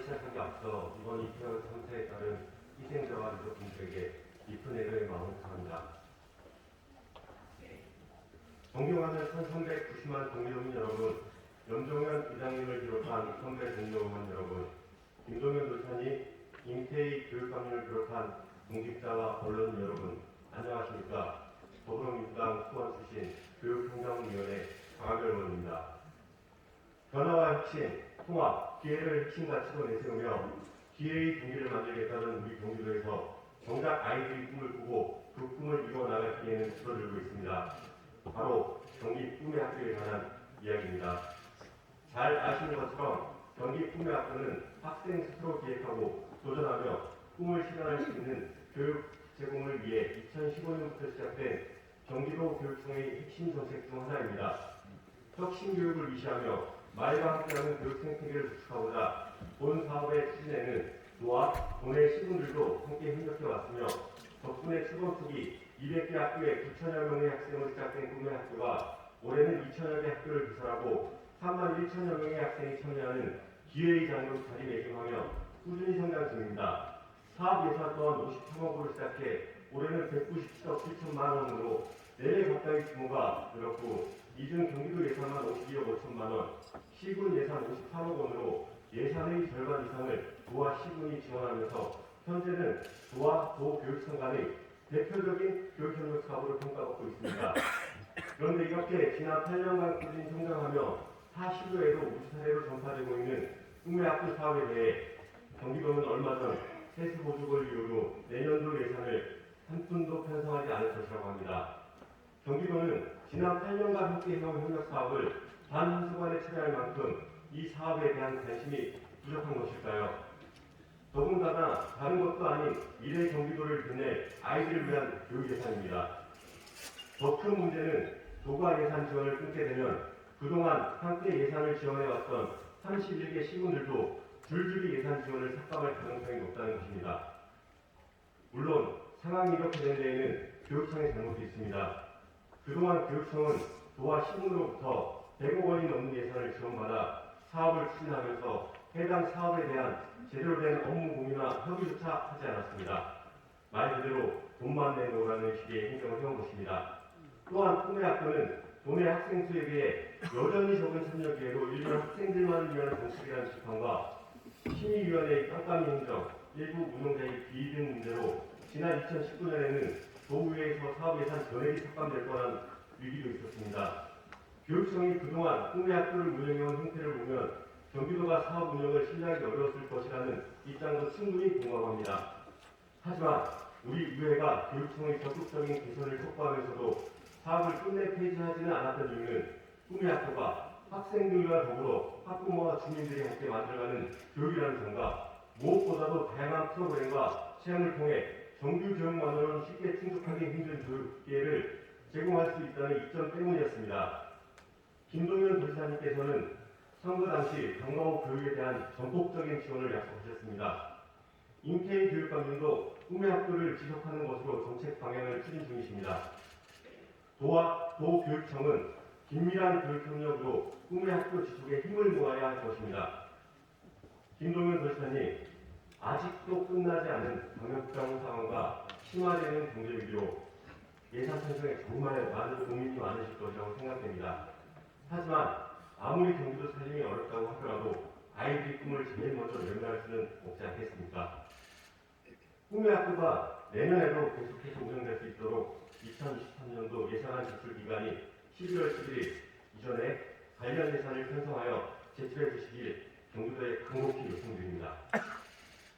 시작하기 앞서 이번 이태원 참사에 따른 희생자와 유족분들에게 깊은 애도의 마음을 표합니다. 존경하는 1390만 동료민 여러분, 염종현 이장님을 비롯한 선배 동료원 여러분, 김동현 도사님, 임태희 교육감님을 비롯한 공직자와 언론 여러분, 안녕하십니까? 더불어민주당 수원 출신 교육행정위원회 박학열 의원입니다. 변화와 혁신, 통합, 기회를 핵심 가치로 내세우며 기회의 경기를 만들겠다는 우리 경기도에서 정작 아이들이 꿈을 꾸고 그 꿈을 이루어나갈 기회는 줄어들고 있습니다. 바로 경기 꿈의 학교에 관한 이야기입니다. 잘 아시는 것처럼 경기 꿈의 학교는 학생 스스로 기획하고 도전하며 꿈을 실현할 수 있는 교육 제공을 위해 2015년부터 시작된 경기도 교육청의 핵심 정책 중 하나입니다. 혁신 교육을 위시하며 말과 함께하는 교육 생태계를 구축하고자 본 사업의 추진에는 도와 도내 시군들도 함께 협력해 왔으며 덕분에 초반 초기 200개 학교에 9천여 명의 학생으로 시작된 꿈의 학교가 올해는 2천여 개 학교를 개설하고 3만 1천여 명의 학생이 참여하는 기회의 장으로 자리매김하며 꾸준히 성장 중입니다. 사업 예산 또한 53억으로 시작해 올해는 197억 7천만 원으로 4배 가까이 규모가 늘었고 이중 경기도 예산만 52억 5천만 원, 시군 예산 53억 원으로 예산의 절반 이상을 도와 시군이 지원하면서 현재는 도와 도교육청 간의 대표적인 교육협력 사업으로 평가받고 있습니다. 그런데 이렇게 지난 8년간 꾸준히 성장하며 타 시도에도 우수 사례로 전파되고 있는 꿈의 학교 사업에 대해 경기도는 얼마 전 세수 보조를 이유로 내년도 예산을 한 푼도 편성하지 않을 것이라고 합니다. 경기도는 지난 8년간 함께해온 협력 사업을 단 한 수관에 처리할 만큼 이 사업에 대한 관심이 부족한 것일까요? 더군다나 다른 것도 아닌 미래 경기도를 빛낼 아이들을 위한 교육 예산입니다. 더 큰 문제는 도가 예산 지원을 끊게 되면 그동안 함께 예산을 지원해왔던 31개 시군들도 줄줄이 예산 지원을 삭감할 가능성이 높다는 것입니다. 물론 상황이 이렇게 된 데에는 교육청의 잘못이 있습니다. 그동안 교육청은 도와 시군으로부터 100억 원이 넘는 예산을 지원받아 사업을 추진하면서 해당 사업에 대한 제대로 된 업무 공유나 협의조차 하지 않았습니다. 말 그대로 돈만 내놓으라는 식의 행정을 해온 것입니다. 또한 꿈의 학교는 도내 학생 수에 비해 여전히 적은 참여 기회로 일부 학생들만을 위한 정책이라는 비판과 심의위원회의 깜깜이 행정, 일부 운영자의 비등 문제로 지난 2019년에는 도의회에서 사업 예산 전액이 삭감될 뻔한 위기도 있었습니다. 교육청이 그동안 꿈의 학교를 운영해온 형태를 보면 경기도가 사업 운영을 신뢰하기 어려웠을 것이라는 입장도 충분히 공감합니다. 하지만 우리 의회가 교육청의 적극적인 개선을 촉구하면서도 사업을 끝내 폐지하지는 않았던 이유는 꿈의 학교가 학생들과 더불어 학부모와 주민들이 함께 만들어가는 교육이라는 점과 무엇보다도 다양한 프로그램과 체험을 통해 정규 교육만으로는 쉽게 충족하기 힘든 교육 기회를 제공할 수 있다는 이점 때문이었습니다. 김동현 도지사님께서는 선거 당시 방과후 교육에 대한 전폭적인 지원을 약속하셨습니다. 임태희 교육감님도 꿈의 학교를 지속하는 것으로 정책 방향을 추진 중이십니다. 도와 도교육청은 긴밀한 교육 협력으로 꿈의 학교 지속에 힘을 모아야 할 것입니다. 김동현 도지사님, 아직도 끝나지 않은 방역병 상황과 심화되는 경제 위기로 예산 편성에 정말 많은 고민이 많으실 것이라고 생각됩니다. 하지만 아무리 경기도 살림이 어렵다고 하더라도 아이들의 꿈을 제일 먼저 외면할 수는 없지 않겠습니까? 꿈의 학교가 내년에도 계속해서 운영될 수 있도록 2023년도 예산안 제출 기간이 11월 11일 이전에 관련 예산을 편성하여 제출해 주시길 경기도에 간곡히 요청드립니다.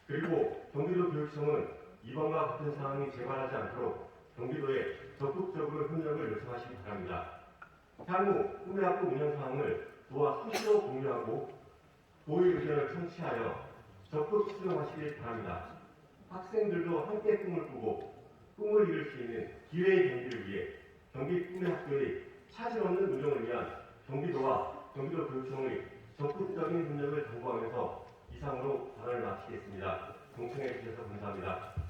그리고 경기도 교육청은 이번과 같은 상황이 재발하지 않도록 경기도에 적극적으로 협력을 요청하시기 바랍니다. 향후 꿈의 학교 운영 사항을 도와 수시로 공유하고 도의 의견을 청취하여 적극 수용하시길 바랍니다. 학생들도 함께 꿈을 꾸고 꿈을 이룰 수 있는 기회의 경기를 위해 경기 꿈의 학교의 차질 없는 운영을 위한 경기도와 경기도 교육청의 적극적인 협력을 당부하면서 이상으로 발언을 마치겠습니다. 동청해 주셔서 감사합니다.